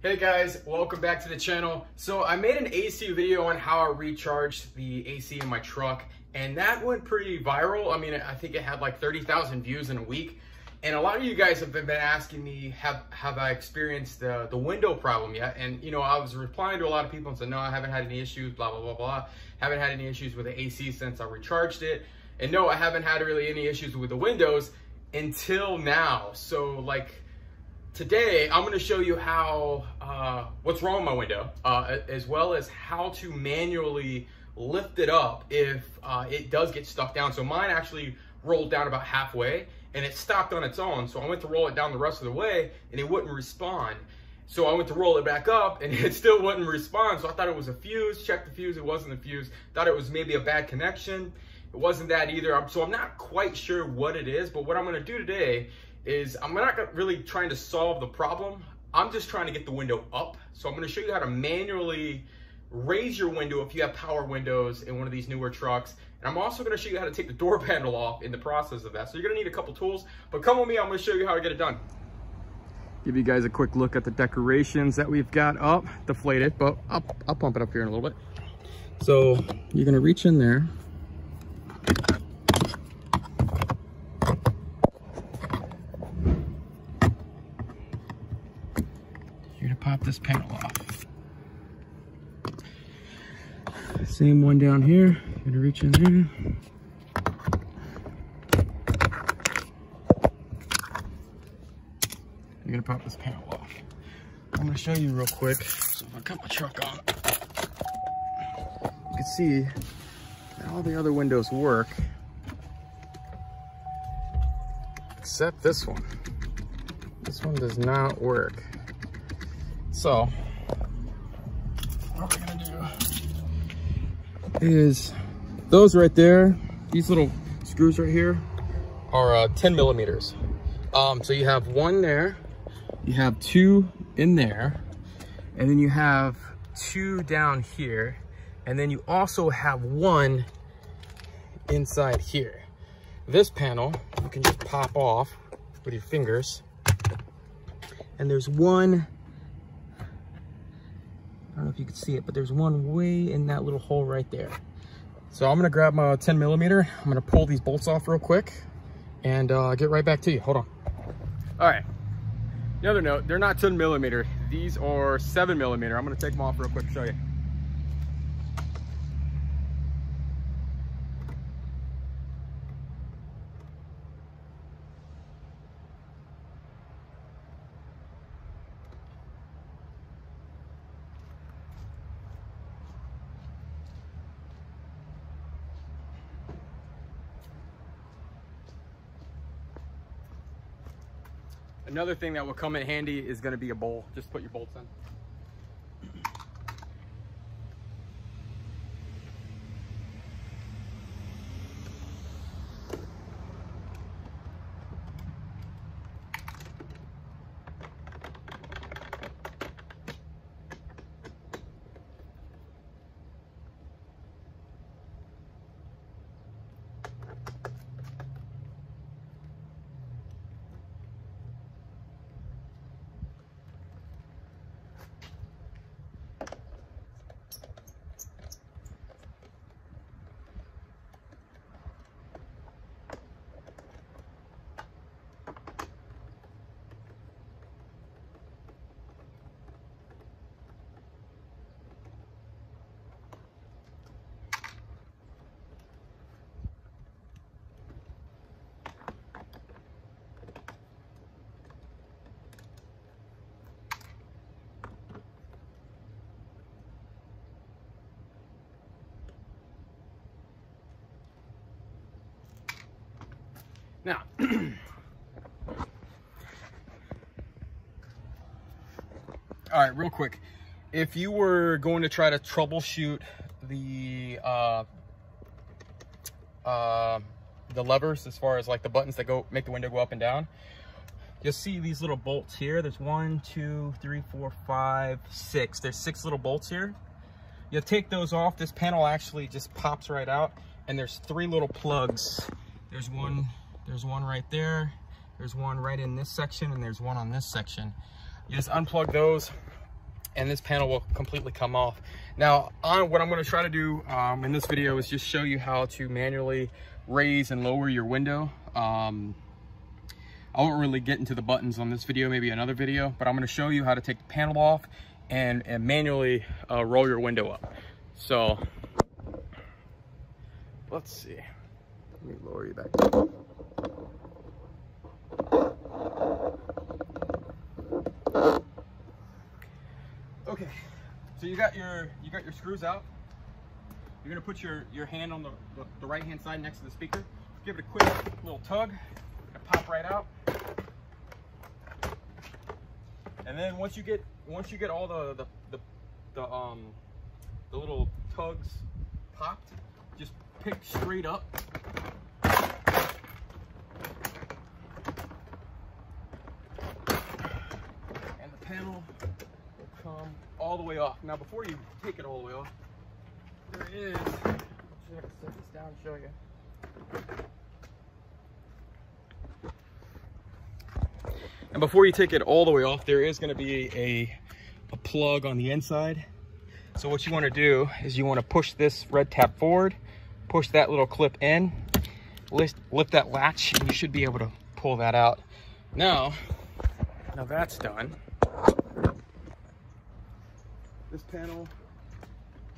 Hey guys, welcome back to the channel. So I made an AC video on how I recharged the AC in my truck, and that went pretty viral. I mean, I think it had like 30,000 views in a week. And a lot of you guys have been asking me, have I experienced the window problem yet? And you know, I was replying to a lot of people and said, no, I haven't had any issues, blah, blah, blah, blah. Haven't had any issues with the AC since I recharged it. And no, I haven't had really any issues with the windows until now. So like, today, I'm gonna show you how, what's wrong with my window, as well as how to manually lift it up if it does get stuck down. So mine actually rolled down about halfway and it stopped on its own. So I went to roll it down the rest of the way and it wouldn't respond. So I went to roll it back up and it still wouldn't respond. So I thought it was a fuse, checked the fuse, it wasn't a fuse. Thought it was maybe a bad connection. It wasn't that either. So I'm not quite sure what it is, but what I'm gonna do today is I'm not really trying to solve the problem. I'm just trying to get the window up. So I'm gonna show you how to manually raise your window if you have power windows in one of these newer trucks. And I'm also gonna show you how to take the door panel off in the process of that. So you're gonna need a couple tools, but come with me, I'm gonna show you how to get it done. Give you guys a quick look at the decorations that we've got up, deflated, but I'll pump it up here in a little bit. So you're gonna reach in there. You're gonna pop this panel off. Same one down here. You're gonna reach in there. You're gonna pop this panel off. I'm gonna show you real quick. So if I cut my truck on, you can see that all the other windows work, except this one. This one does not work. So what we're gonna do is those right there, these little screws right here are 10 millimeters. So you have one there, you have two in there, and then you have two down here, and then you also have one inside here. This panel you can just pop off with your fingers, and there's one, I don't know if you can see it, but there's one way in that little hole right there. So I'm gonna grab my 10 millimeter. I'm gonna pull these bolts off real quick and get right back to you. Hold on. All right, another note, they're not 10 millimeter. These are 7 millimeter. I'm gonna take them off real quick to show you. Another thing that will come in handy is going to be a bowl. Just put your bolts in. Now, all right, real quick. If you were going to try to troubleshoot the levers, as far as like the buttons that go make the window go up and down, you'll see these little bolts here. There's 1, 2, 3, 4, 5, 6. There's 6 little bolts here. You take those off. This panel actually just pops right out, and there's 3 little plugs. There's one right there, there's one right in this section, and there's one on this section. You just unplug those, and this panel will completely come off. Now, what I'm going to try to do in this video is just show you how to manually raise and lower your window. I won't really get into the buttons on this video, maybe another video, but I'm going to show you how to take the panel off and manually roll your window up. So let's see. Let me lower you back. Okay, so you got your screws out. You're gonna put your hand on the right hand side next to the speaker. Give it a quick little tug. It'll pop right out. And then once you get all the little tugs popped, just pick straight up. And the panel will come all the way off. Now before you take it all the way off, there is, I'm just gonna set this down and show you. And before you take it all the way off, there is gonna be a plug on the inside. So what you wanna do is you wanna push this red tab forward, push that little clip in, lift that latch, and you should be able to pull that out. Now that's done, this panel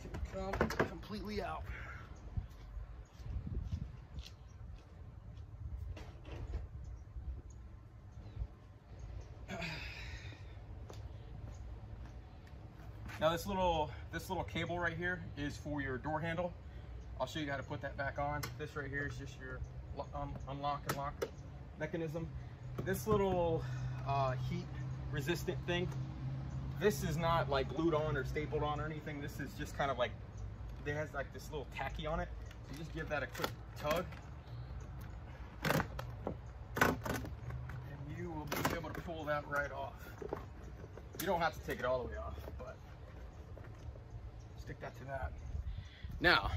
should come completely out. Now this little cable right here is for your door handle. I'll show you how to put that back on. This right here is just your unlock and lock mechanism. This little heat resistant thing, this is not like glued on or stapled on or anything. This is just kind of like, it has like this little tacky on it. So you just give that a quick tug, and you will be able to pull that right off. You don't have to take it all the way off, but stick that to that. Now,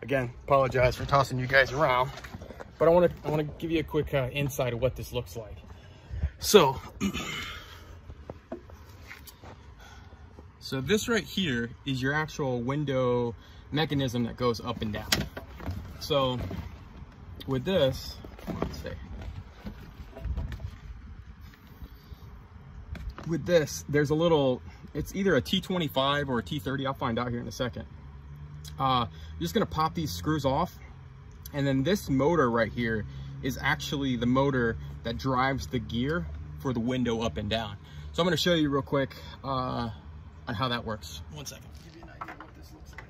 again, apologize for tossing you guys around, but I want to give you a quick insight of what this looks like. So this right here is your actual window mechanism that goes up and down. So with this, let's see. With this, there's a little, it's either a T25 or a T30. I'll find out here in a second. You're just gonna pop these screws off, and then this motor right here is actually the motor that drives the gear for the window up and down. So I'm gonna show you real quick on how that works. One second. Give you an idea of what this looks like.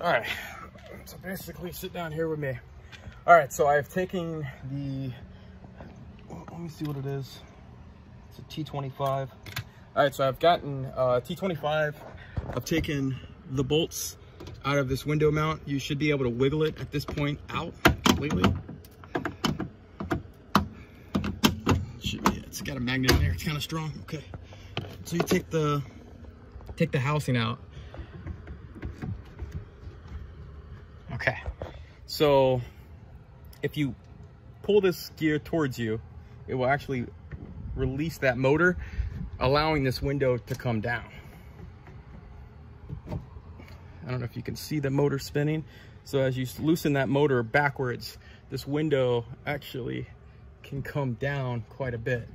All right, so basically sit down here with me. All right, so I've taken the, let me see what it is. It's a T25. All right, so I've gotten T25. I've taken the bolts out of this window mount. You should be able to wiggle it at this point out completely. It's got a magnet in there, it's kind of strong. Okay, so you take the housing out. Okay, so if you pull this gear towards you, it will actually release that motor, allowing this window to come down. I don't know if you can see the motor spinning. So as you loosen that motor backwards, this window actually can come down quite a bit.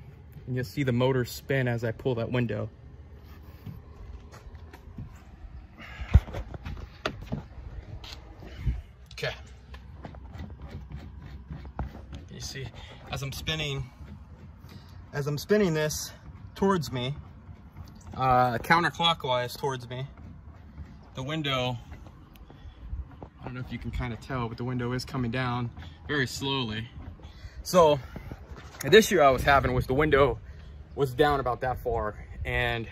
And you'll see the motor spin as I pull that window. Okay. You see, as I'm spinning this towards me, counterclockwise towards me. The window, I don't know if you can kind of tell, but the window is coming down very slowly. So the issue I was having was the window was down about that far, and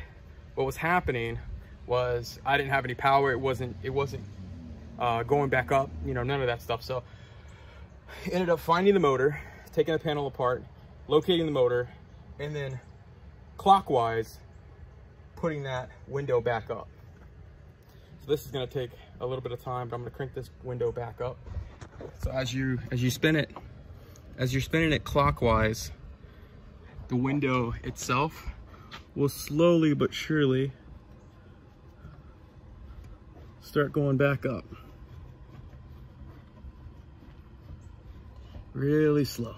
what was happening was I didn't have any power. It wasn't going back up, you know, none of that stuff. So ended up finding the motor, taking the panel apart, locating the motor, and then clockwise putting that window back up. So this is going to take a little bit of time, but I'm going to crank this window back up. So as you spin it, as you're spinning it clockwise, the window itself will slowly but surely start going back up. Really slow.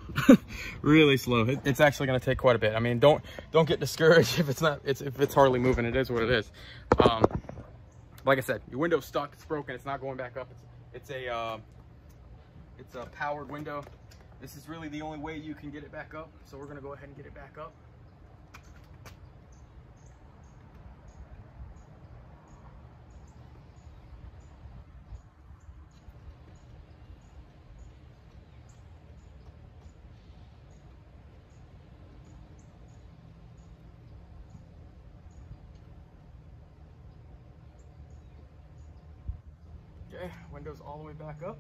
Really slow. It's actually going to take quite a bit. I mean, don't get discouraged if it's hardly moving. It is what it is. Like I said, your window's stuck, it's broken, it's not going back up. It's a powered window. This is really the only way you can get it back up. So we're going to go ahead and get it back up. Okay, windows all the way back up.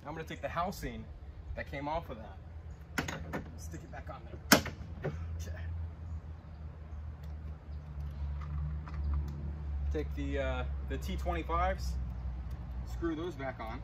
I'm going to take the housing that came off of that, stick it back on there. Okay. Take the T25s, screw those back on.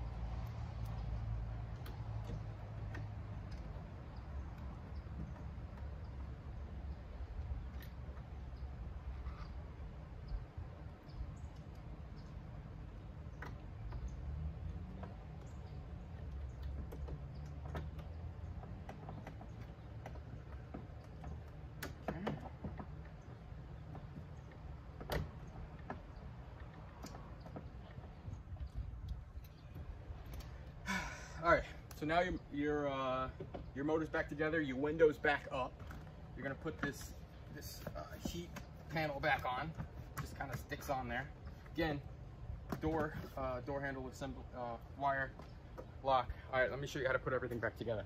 All right, so now your motor's back together, your window's back up. You're gonna put this heat panel back on. Just kind of sticks on there. Again, door handle with some wire lock. All right, let me show you how to put everything back together.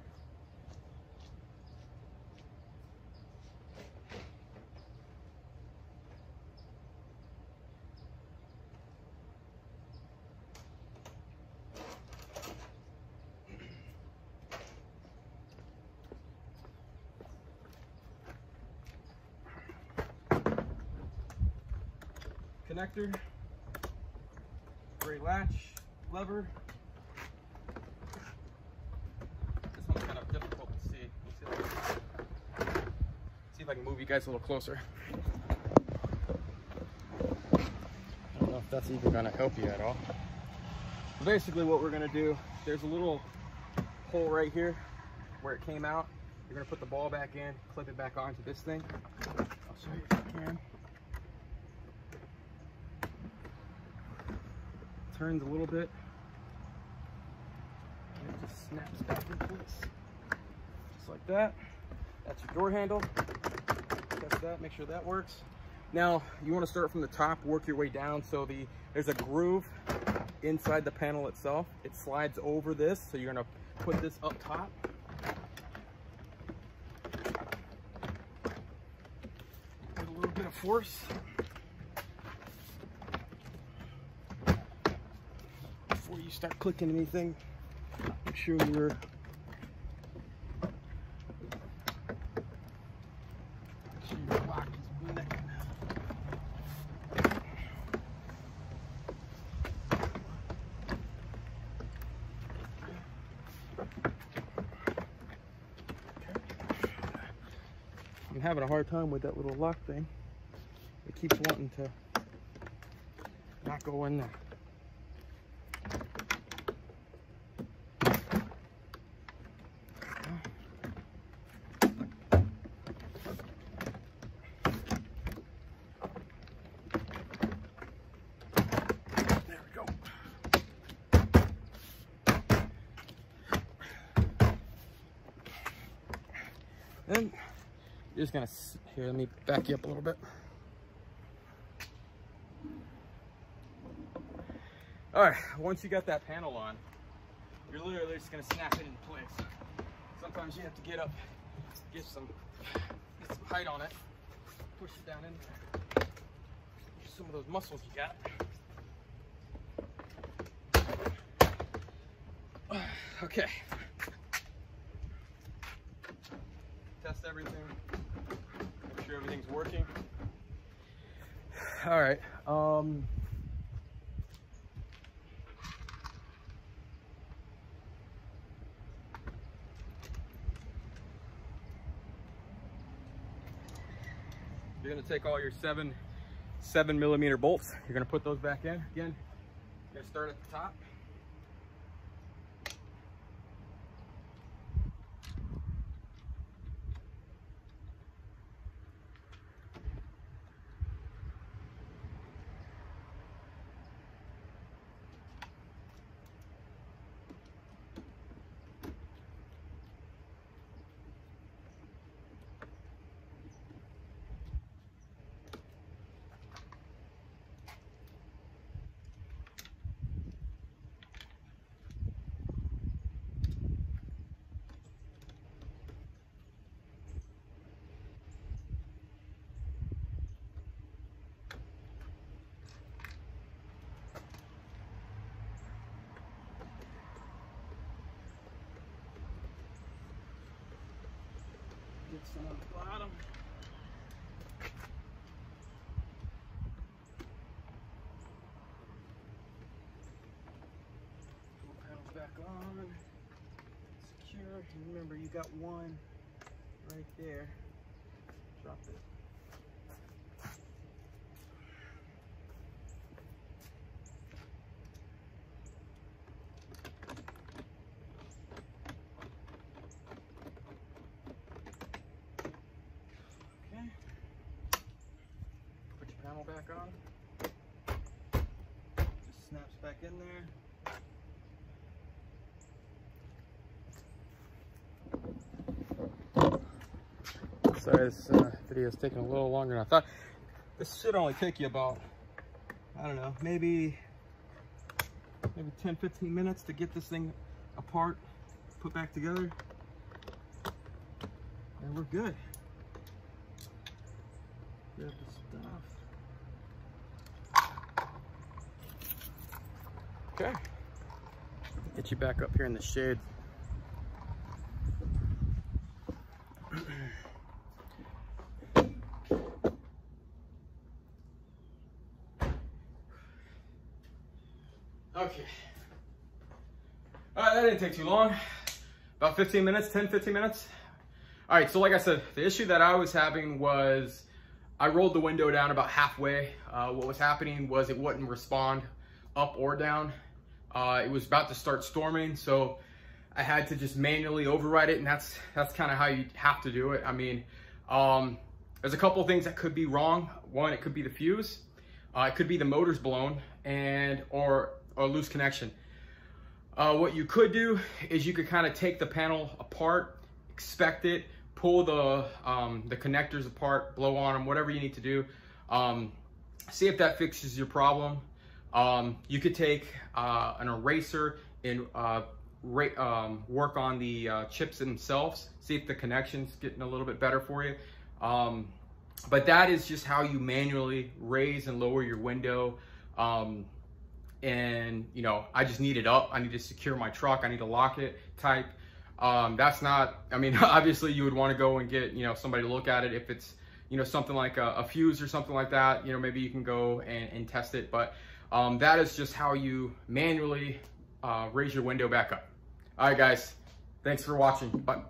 Connector, gray latch, lever. This one's kind of difficult to see. See if I can move you guys a little closer. I don't know if that's even going to help you at all. But basically what we're going to do, there's a little hole right here where it came out. You're going to put the ball back in, clip it back onto this thing. I'll show you if I can. Turns a little bit, and it just snaps back in place, just like that. That's your door handle. Test that, make sure that works. Now you want to start from the top, work your way down. So there's a groove inside the panel itself. It slides over this, so you're gonna put this up top. With a little bit of force. Before you start clicking anything, make sure your lock is connected. I'm having a hard time with that little lock thing. It keeps wanting to not go in there. Then You're just gonna, here, let me back you up a little bit. All right, once you got that panel on, you're literally just gonna snap it into place. Sometimes you have to get up, get some height on it, push it down in there. Use some of those muscles you got. Okay. Test everything, make sure everything's working. All right. You're gonna take all your 7mm bolts. You're gonna put those back in. Again, you're gonna start at the top. Get some on the bottom. Pull panels back on. Secure. And remember, you got one right there. Drop it. Panel back on. Just snaps back in there. Sorry, this video is taking a little longer than I thought. This should only take you about, I don't know, maybe 10-15 minutes to get this thing apart, put back together, and we're good. Grab the stuff. Okay, get you back up here in the shade. Okay. All right, that didn't take too long. About 15 minutes, 10-15 minutes. All right, so like I said, the issue that I was having was I rolled the window down about halfway. What was happening was it wouldn't respond up or down. It was about to start storming, so I had to just manually override it, and that's kind of how you have to do it. I mean, there's a couple of things that could be wrong. One, it could be the fuse. It could be the motor's blown or loose connection. What you could do is you could kind of take the panel apart, inspect it, pull the connectors apart, blow on them, whatever you need to do. See if that fixes your problem. You could take an eraser and work on the chips themselves, see if the connection's getting a little bit better for you. But that is just how you manually raise and lower your window. And you know, I just need it up. I need to secure my truck. I need to lock it tight. That's not, I mean, obviously you would want to go and get, you know, somebody to look at it. If it's, you know, something like a fuse or something like that, you know, maybe you can go and test it. But that is just how you manually raise your window back up. All right, guys, thanks for watching. Bye.